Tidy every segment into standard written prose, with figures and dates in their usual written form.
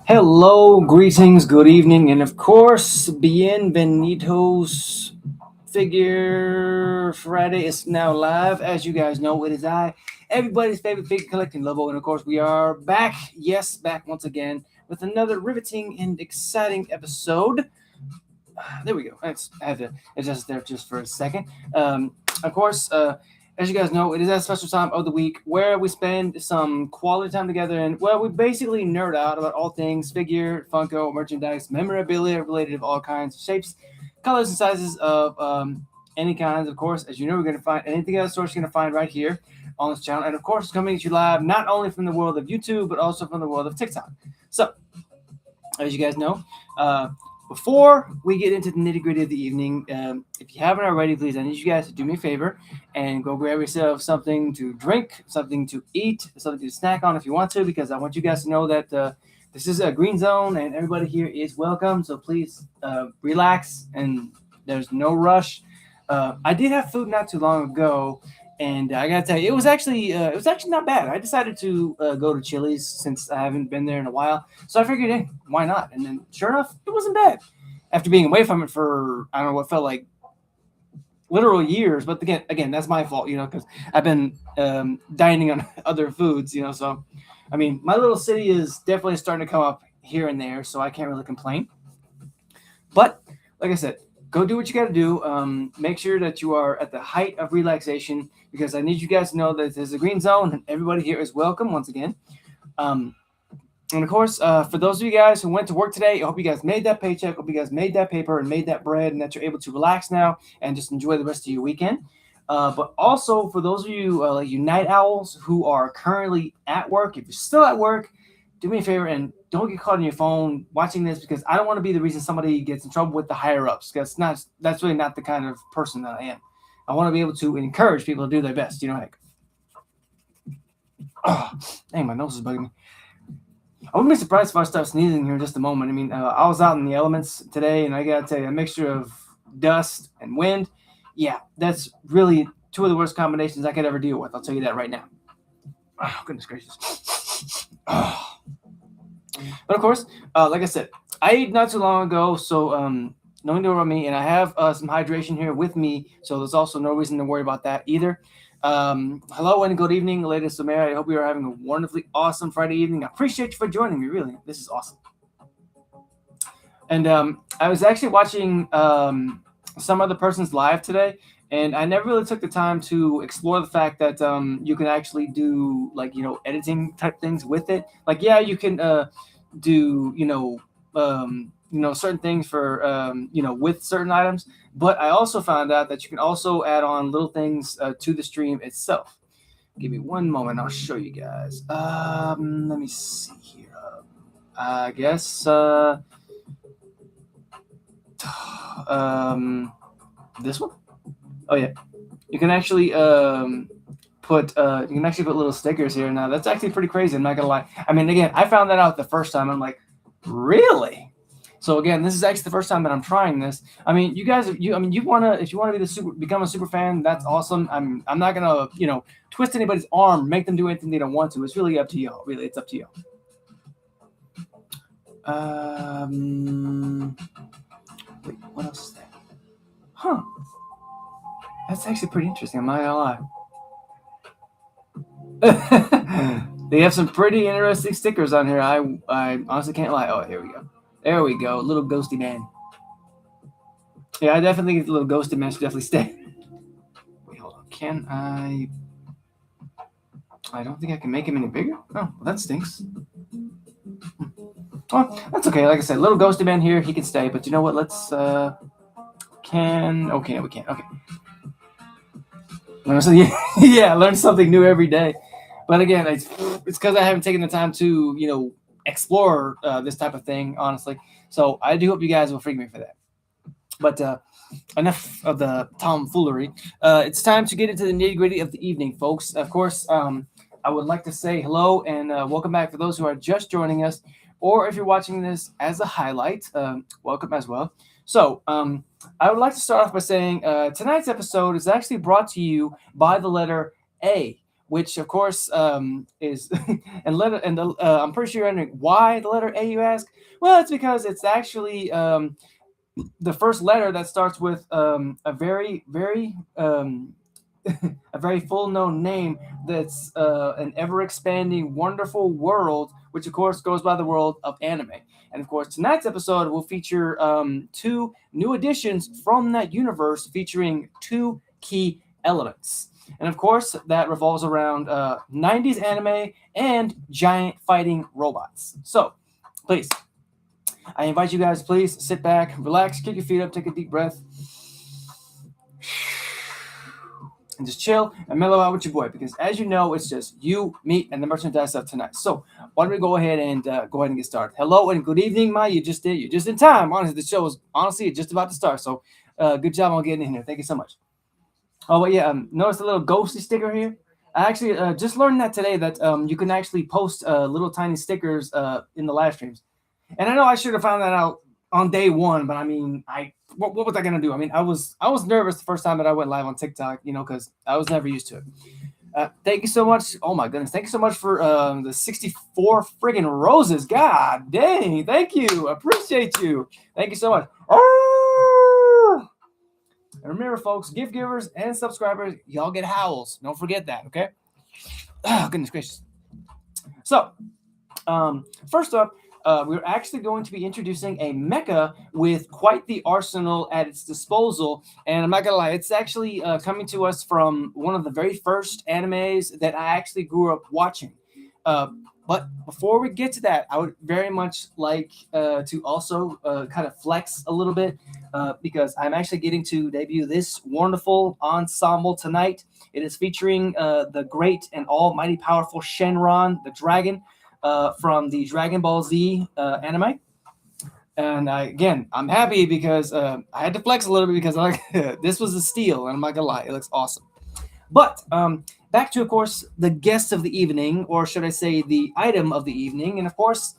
Hello, greetings, good evening, and of course, bienvenidos. Figure Friday is now live. As you guys know, it is everybody's favorite figure collecting Lobo, and of course, we are back. Yes, back once again with another riveting and exciting episode. There we go. I had to adjust there just for a second. Of course, as you guys know, it is that special time of the week where we spend some quality time together and, well, we basically nerd out about all things figure, Funko, merchandise, memorabilia related of all kinds of shapes, colors, and sizes of any kinds. Of course, as you know, we're going to find anything else source you're going to find right here on this channel. And of course, coming to you live not only from the world of YouTube, but also from the world of TikTok. So, as you guys know, before we get into the nitty gritty of the evening, if you haven't already, please, I need you guys to do me a favor and go grab yourself something to drink, something to eat, something to snack on if you want to, because I want you guys to know that this is a green zone and everybody here is welcome. So please relax and there's no rush. I did have food not too long ago, and I gotta tell you, it was actually not bad. I decided to go to Chili's since I haven't been there in a while, so I figured, hey, why not? And then, sure enough, it wasn't bad. After being away from it for I don't know what felt like literal years, but again, that's my fault, because I've been dining on other foods, So, I mean, my little city is definitely starting to come up here and there, so I can't really complain. But like I said, go do what you got to do. Make sure that you are at the height of relaxation because I need you guys to know that there's a green zone and everybody here is welcome once again. Um, and of course, for those of you guys who went to work today, I hope you guys made that paycheck. Hope you guys made that paper and made that bread and that you're able to relax now and just enjoy the rest of your weekend. But also for those of you like you night owls who are currently at work, if you're still at work, do me a favor and don't get caught on your phone watching this because I don't want to be the reason somebody gets in trouble with the higher ups because that's really not the kind of person that I am. I want to be able to encourage people to do their best. Heck. Oh, dang, my nose is bugging me. I wouldn't be surprised if I start sneezing here in just a moment. I mean, I was out in the elements today, and I gotta tell you, a mixture of dust and wind. Yeah, that's really two of the worst combinations I could ever deal with. I'll tell you that right now. Oh, goodness gracious. Oh. But of course, like I said, I ate not too long ago, so no need to worry about me. And I have some hydration here with me, so there's also no reason to worry about that either. Hello and good evening, ladies and gentlemen. I hope you are having a wonderfully awesome Friday evening. I appreciate you for joining me, really. This is awesome. And I was actually watching some other person's live today, and I never really took the time to explore the fact that you can actually do editing type things with it. Like, yeah, you can do certain things for with certain items, but I also found out that you can also add on little things to the stream itself. Give me one moment, I'll show you guys. Let me see here. I guess this one. Oh yeah, you can actually put little stickers here. Now that's actually pretty crazy. I'm not gonna lie. I mean, again, I found that out the first time. I'm like, really? So again, this is actually the first time that I'm trying this. I mean, you guys, if you wanna become a super fan, that's awesome. I'm not gonna twist anybody's arm, make them do anything they don't want to. It's really up to you. Really, it's up to you. Wait, what else is there? Huh. That's actually pretty interesting. I'm not gonna lie. They have some pretty interesting stickers on here. I honestly can't lie. Oh, here we go. There we go. Little ghosty man. Yeah, I definitely think the little ghosty man should definitely stay. Wait, hold on. Can I? I don't think I can make him any bigger. Oh, well, that stinks. Well, that's okay. Like I said, little ghosty man here, he can stay. But you know what? Let's Okay, no, we can't. Okay. Learn something. Yeah, learn something new every day. But again, it's because I haven't taken the time to explore this type of thing, honestly. So I do hope you guys will forgive me for that. But enough of the tomfoolery. It's time to get into the nitty gritty of the evening, folks. Of course, I would like to say hello and welcome back for those who are just joining us, or if you're watching this as a highlight, welcome as well. So I would like to start off by saying tonight's episode is actually brought to you by the letter A, which of course is I'm pretty sure you're wondering why the letter A, you ask. Well, it's because it's actually the first letter that starts with a a very full known name that's an ever expanding, wonderful world, which of course goes by the world of anime. And of course, tonight's episode will feature two new additions from that universe featuring two key elements. And of course, that revolves around 90s anime and giant fighting robots. So, please, I invite you guys, please sit back, relax, kick your feet up, take a deep breath, and just chill and mellow out with your boy. Because as you know, it's just you, me, and the merchandise of tonight. So why don't we go ahead and get started? Hello and good evening, Ma. You're just in time. Honestly, the show is honestly just about to start. So good job on getting in here. Thank you so much. Oh, but yeah, notice the little ghosty sticker here. I actually just learned that today that you can actually post little tiny stickers in the live streams. And I know I should have found that out on day one, but I mean, what was I gonna do? I mean, I was nervous the first time that I went live on TikTok, because I was never used to it. Thank you so much. Oh my goodness, thank you so much for the 64 friggin' roses. God dang, thank you. Appreciate you. Thank you so much. And remember, folks, gift givers and subscribers, y'all get howls. Don't forget that, okay? Oh, goodness gracious. So, first up, we're actually going to be introducing a mecha with quite the arsenal at its disposal. And I'm not going to lie, it's actually coming to us from one of the very first animes that I actually grew up watching. But before we get to that, I would very much like to also kind of flex a little bit because I'm actually getting to debut this wonderful ensemble tonight. It is featuring the great and almighty powerful Shenron, the dragon, from the Dragon Ball Z anime. And again, I'm happy because I had to flex a little bit because I like this was a steal, and I'm not gonna lie, it looks awesome. But back to, of course, the guest of the evening, or should I say, the item of the evening. And of course,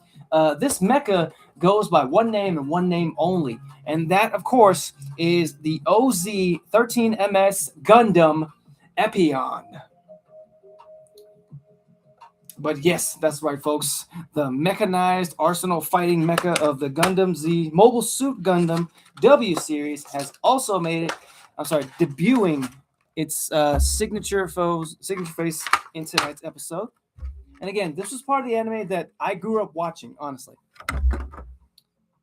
this mecha goes by one name and one name only, and that, of course, is the OZ-13MS Gundam Epion. But yes, that's right, folks. The mechanized arsenal fighting mecha of the Gundam Z Mobile Suit Gundam W series has also made it. I'm sorry, debuting its signature face in tonight's episode. And again, this was part of the anime that I grew up watching. Honestly,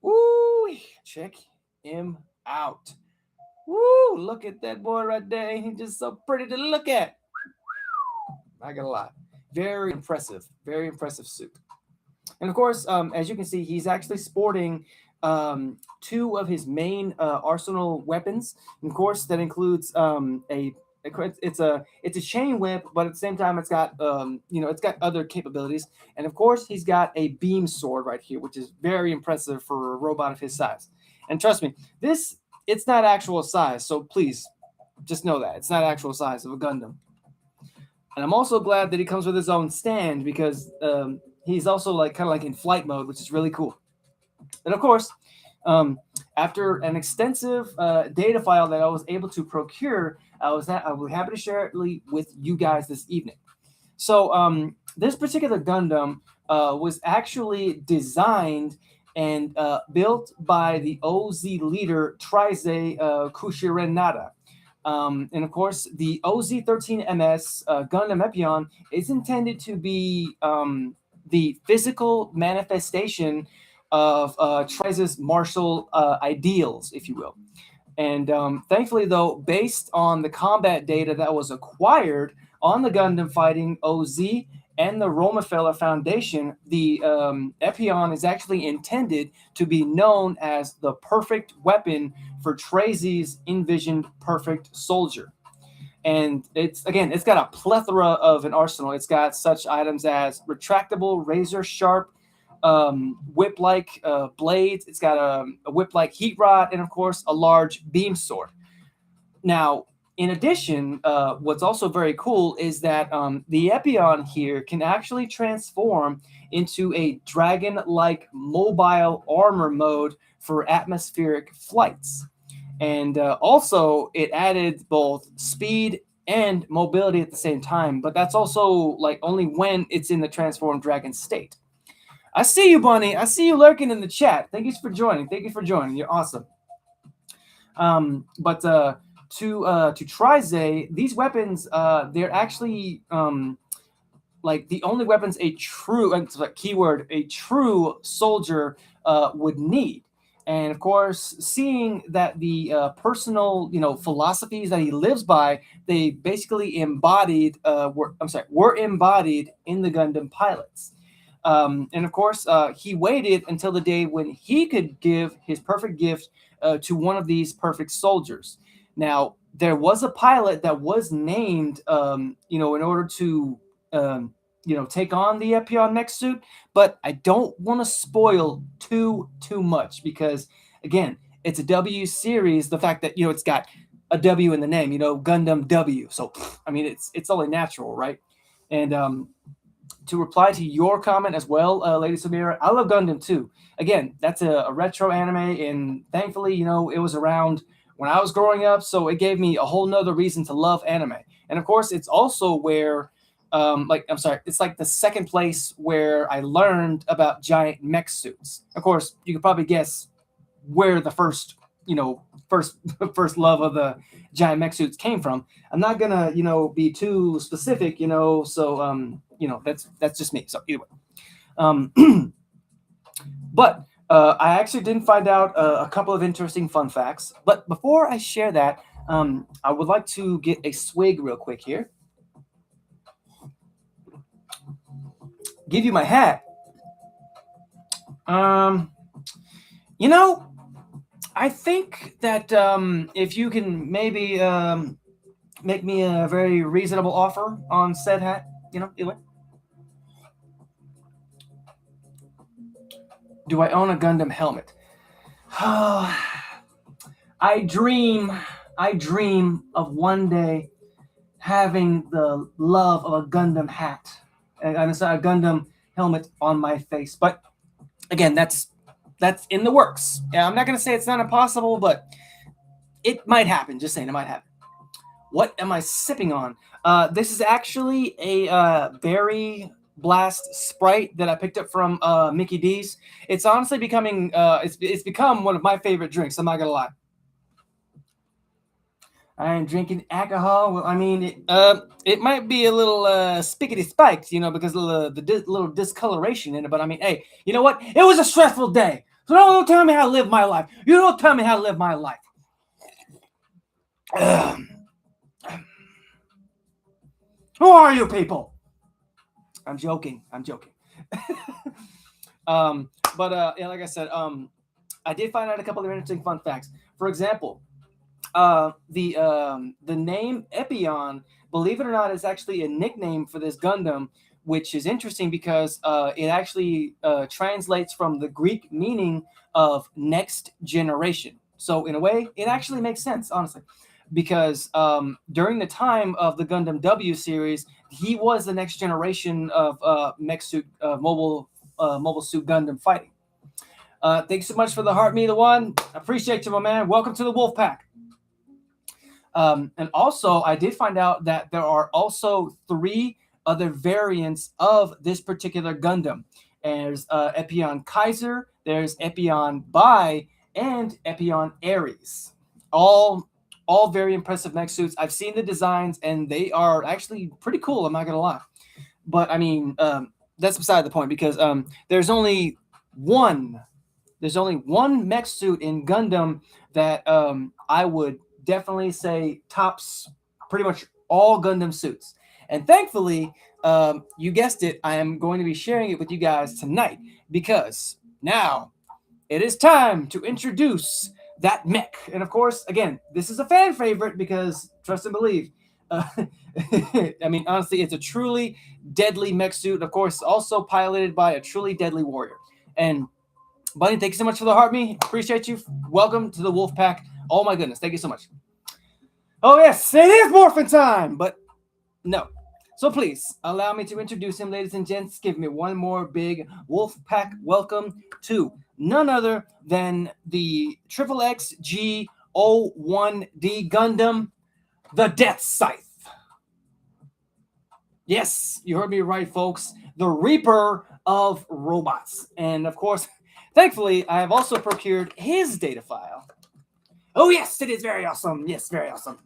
woo! Check him out. Woo! Look at that boy right there. He's just so pretty to look at. Not gonna lie. Very impressive suit. And of course, as you can see, he's actually sporting two of his main arsenal weapons. And of course, that includes it's a chain whip, but at the same time, it's got it's got other capabilities. And of course, he's got a beam sword right here, which is very impressive for a robot of his size. And trust me, it's not actual size, so please just know that it's not actual size of a Gundam. And I'm also glad that he comes with his own stand because he's also kind of in flight mode, which is really cool. And of course, after an extensive data file that I was able to procure, I was happy to share it with you guys this evening. So this particular Gundam was actually designed and built by the OZ leader Trise Kushirenada. And of course, the OZ-13MS Gundam Epion is intended to be the physical manifestation of Trize's martial ideals, if you will. And thankfully, though, based on the combat data that was acquired on the Gundam fighting OZ and the Romefeller Foundation, the Epion is actually intended to be known as the perfect weapon for Tracy's envisioned perfect soldier. And it's got a plethora of an arsenal. It's got such items as retractable, razor sharp, whip-like blades. It's got a whip-like heat rod, and of course, a large beam sword. Now, in addition, what's also very cool is that the Epion here can actually transform into a dragon-like mobile armor mode for atmospheric flights. And also, it added both speed and mobility at the same time. But that's also like only when it's in the transformed dragon state. I see you, Bunny. I see you lurking in the chat. Thank you for joining. Thank you for joining. You're awesome. But to Trize, these weapons, they're actually like the only weapons a true, like keyword, a true soldier would need. And of course, seeing that the personal, philosophies that he lives by, they basically were embodied in the Gundam pilots. And of course, he waited until the day when he could give his perfect gift to one of these perfect soldiers. Now, there was a pilot that was named, in order to, take on the Epion mech suit, but I don't want to spoil too much because, again, it's a W series. The fact that it's got a W in the name, Gundam W. So, I mean, it's only natural, right? And to reply to your comment as well, Lady Samira, I love Gundam too. Again, that's a retro anime, and thankfully, it was around when I was growing up, so it gave me a whole nother reason to love anime. And of course, it's also where, it's like the second place where I learned about giant mech suits. Of course, you could probably guess where the first first love of the giant mech suits came from. I'm not gonna be too specific, so that's just me. So either way, but I actually didn't find out a couple of interesting fun facts. But before I share that, I would like to get a swig real quick here. Give you my hat. I think that if you can maybe make me a very reasonable offer on said hat, anyway. Do I own a Gundam helmet? I dream of one day having the love of a Gundam hat. I'm sorry, a Gundam helmet on my face. But again, that's in the works. Yeah, I'm not going to say it's not impossible, but it might happen. Just saying, it might happen. What am I sipping on? This is actually a berry blast Sprite that I picked up from Mickey D's. It's honestly becoming it's become one of my favorite drinks. I'm not gonna lie. I am drinking alcohol. Well, I mean, it might be a little spickety spiked, because of the little discoloration in it. But I mean, hey, you know what? It was a stressful day. So don't tell me how to live my life. You don't tell me how to live my life. Who are you people? I'm joking. But like I said, I did find out a couple of interesting fun facts. For example, the name Epion, believe it or not, is actually a nickname for this Gundam, which is interesting because it actually translates from the Greek meaning of next generation. So in a way, it actually makes sense, honestly, because during the time of the Gundam W series, he was the next generation of mech suit, mobile suit Gundam fighting. Thanks so much for the heart, me the one. Appreciate you, my man. Welcome to the Wolf Pack. And also, I did find out that there are also 3 other variants of this particular Gundam. There's Epion Kaiser, there's Epion Bai, and Epion Ares. All very impressive mech suits. I've seen the designs, and they are actually pretty cool. I'm not gonna lie. But I mean, that's beside the point because there's only one mech suit in Gundam that I would definitely say tops pretty much all Gundam suits. And thankfully, you guessed it, I am going to be sharing it with you guys tonight because now it is time to introduce that mech. And of course, again, this is a fan favorite because trust and believe. I mean, honestly, it's a truly deadly mech suit. Of course, also piloted by a truly deadly warrior. And Bunny, thank you so much for the heart, me. Appreciate you. Welcome to the Wolf Pack. Oh my goodness, thank you so much. Oh yes, it is morphin time, but no. So please allow me to introduce him, ladies and gents. Give me one more big Wolf Pack welcome to none other than the XXXG01D Gundam, the Death Scythe. Yes, you heard me right, folks. The Reaper of Robots. And of course, thankfully, I have also procured his data file. Oh, yes, it is very awesome. Yes, very awesome.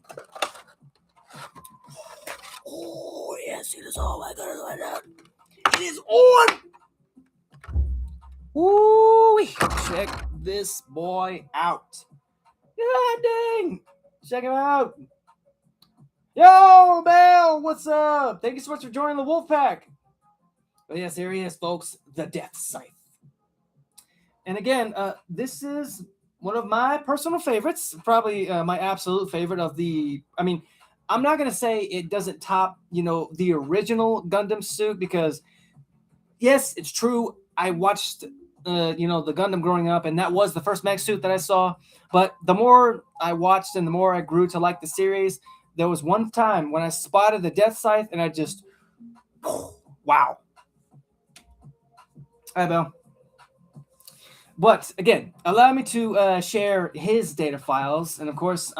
Oh, yes, it is. Oh, my God. It is on. Ooh, check this boy out. God dang. Check him out. Yo, Bell, what's up? Thank you so much for joining the Wolf Pack. But yes, here he is, folks. The Death Scythe. And again, this is one of my personal favorites, probably my absolute favorite of the. I mean, I'm not gonna say it doesn't top, the original Gundam suit because yes, it's true. I watched, the Gundam growing up, and that was the first mech suit that I saw. But the more I watched and the more I grew to like the series, there was one time when I spotted the Death Scythe, and I just, wow. Hi, Bill. But again, allow me to share his data files and, of course,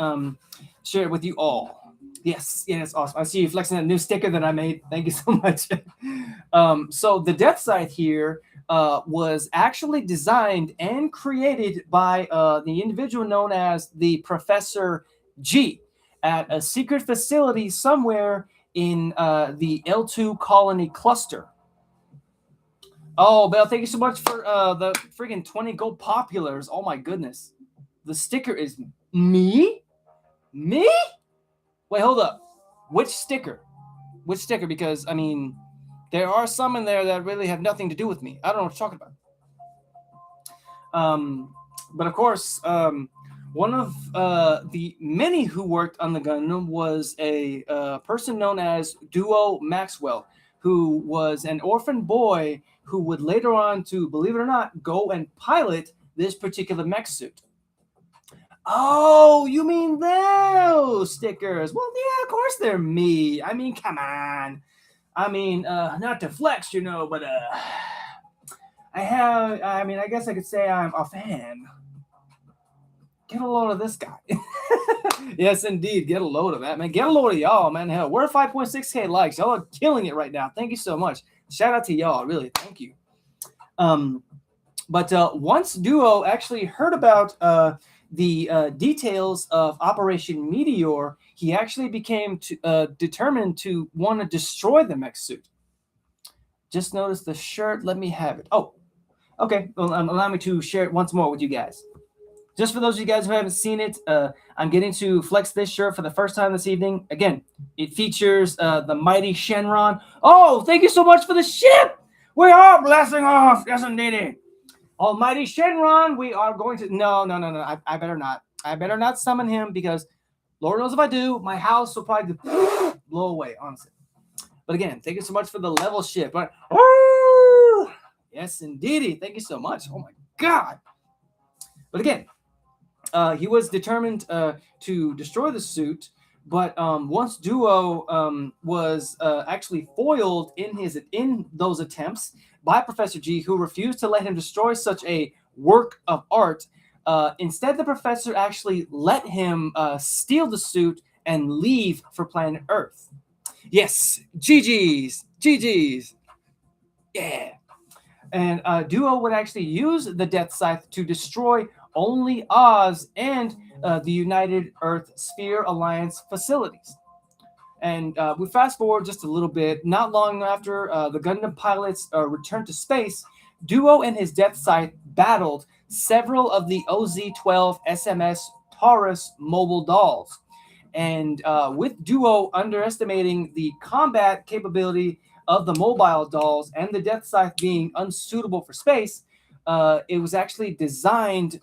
share it with you all. Yes, yes, awesome. I see you flexing that new sticker that I made. Thank you so much. So the Death Scythe here was actually designed and created by the individual known as the Professor G at a secret facility somewhere in the L2 colony cluster. Oh, Bell, thank you so much for the freaking 20 gold populars. Oh my goodness. The sticker is me? Me? Wait, hold up. Which sticker? Which sticker? Because, I mean, there are some in there that really have nothing to do with me. I don't know what you're talking about. But of course, one of the many who worked on the Gundam was a person known as Duo Maxwell, who was an orphan boy who would later on to, believe it or not, go and pilot this particular mech suit. Oh, you mean those stickers? Well, yeah, of course they're me. I mean, come on. I mean, not to flex, but I guess I could say I'm a fan. Get a load of this guy. Yes, indeed. Get a load of that, man. Get a load of y'all, man. Hell, we're at 5.6K likes. Y'all are killing it right now. Thank you so much. Shout out to y'all. Really, thank you. But once Duo actually heard about the details of Operation Meteor, he actually became determined to want to destroy the mech suit. Just noticed the shirt. Let me have it. Oh, okay. Well, allow me to share it once more with you guys. Just for those of you guys who haven't seen it, I'm getting to flex this shirt for the first time this evening. Again, it features the mighty Shenron. Oh, thank you so much for the ship. We are blasting off. Yes, indeed. Almighty Shenron, we are going to. No. I better not. I better not summon him because Lord knows if I do, my house will probably blow away, honestly. But again, thank you so much for the level shift. But, yes, indeedy. Thank you so much. Oh, my God. But again, he was determined to destroy the suit, but once Duo was actually foiled in those attempts by Professor G, who refused to let him destroy such a work of art, instead the professor actually let him steal the suit and leave for planet Earth. Yes, GG's, yeah. And Duo would actually use the Death Scythe to destroy only Oz and the United Earth Sphere Alliance facilities. And we fast forward just a little bit. Not long after the Gundam pilots returned to space, Duo and his Death Scythe battled several of the OZ-12 SMS Taurus mobile dolls. And with Duo underestimating the combat capability of the mobile dolls and the Death Scythe being unsuitable for space, it was actually designed.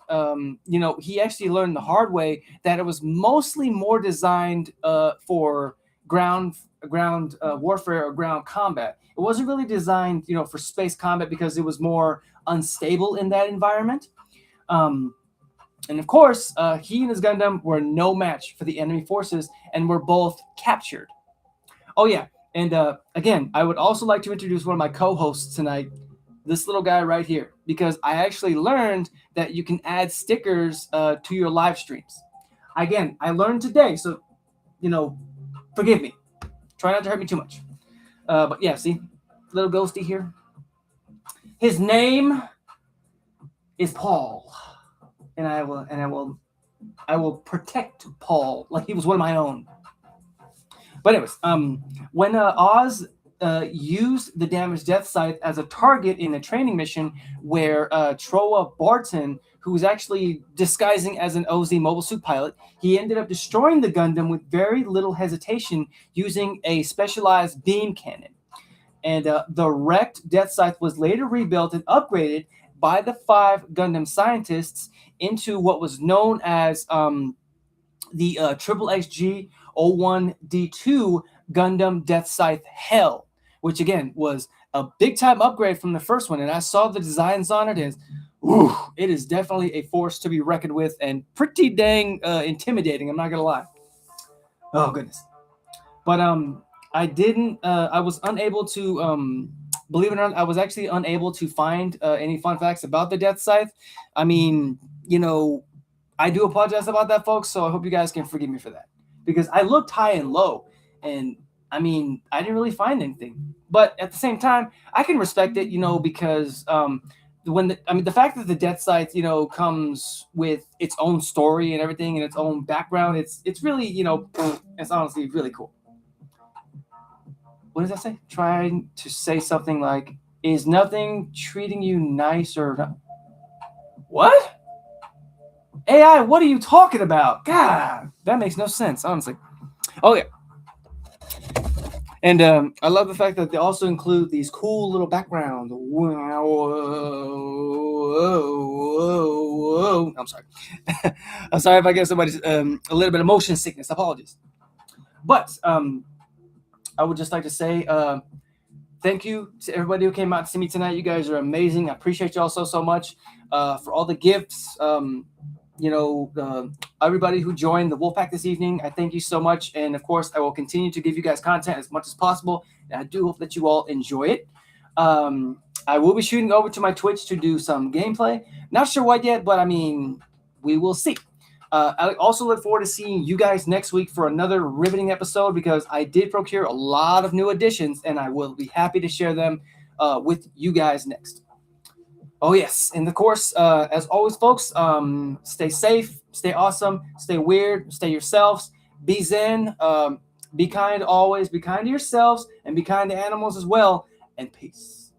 He actually learned the hard way that it was mostly more designed for ground warfare or ground combat. It wasn't really designed, for space combat because it was more unstable in that environment. And of course, he and his Gundam were no match for the enemy forces and were both captured. Oh, yeah. And again, I would also like to introduce one of my co-hosts tonight, this little guy right here, because I actually learned that you can add stickers to your live streams. Again, I learned today, so, forgive me. Try not to hurt me too much. But yeah, see, little ghosty here. His name is Paul, and I will protect Paul like he was one of my own. But anyways, when Oz used the damaged Death Scythe as a target in a training mission where Troa Barton, who was actually disguising as an OZ mobile suit pilot, he ended up destroying the Gundam with very little hesitation using a specialized beam cannon. And the wrecked Death Scythe was later rebuilt and upgraded by the 5 Gundam scientists into what was known as the Triple XG 01D2 Gundam Death Scythe Hell, which again was a big time upgrade from the first one. And I saw the designs on it, and it is definitely a force to be reckoned with and pretty dang intimidating. I'm not gonna lie. Oh goodness. But I didn't. I was unable to. Believe it or not, I was actually unable to find any fun facts about the Death Scythe. I mean, I do apologize about that, folks. So I hope you guys can forgive me for that, because I looked high and low, and I mean, I didn't really find anything. But at the same time, I can respect it, because the fact that the Death Scythe, comes with its own story and everything and its own background, it's really, it's honestly really cool. What does that say? Trying to say something like, "Is nothing treating you nice or not?" What? AI, what are you talking about? God, that makes no sense, honestly. Oh yeah, and I love the fact that they also include these cool little backgrounds. Wow, whoa. I'm sorry. I'm sorry if I get somebody's a little bit of motion sickness. Apologies. But I would just like to say thank you to everybody who came out to see me tonight. You guys are amazing. I appreciate y'all so much for all the gifts. Everybody who joined the Wolfpack this evening, I thank you so much. And of course, I will continue to give you guys content as much as possible. And I do hope that you all enjoy it. I will be shooting over to my Twitch to do some gameplay. Not sure what yet, but I mean, we will see. I also look forward to seeing you guys next week for another riveting episode, because I did procure a lot of new additions, and I will be happy to share them with you guys next. Oh, yes. And of course, as always, folks, stay safe, stay awesome, stay weird, stay yourselves, be zen, be kind always, be kind to yourselves, and be kind to animals as well, and peace.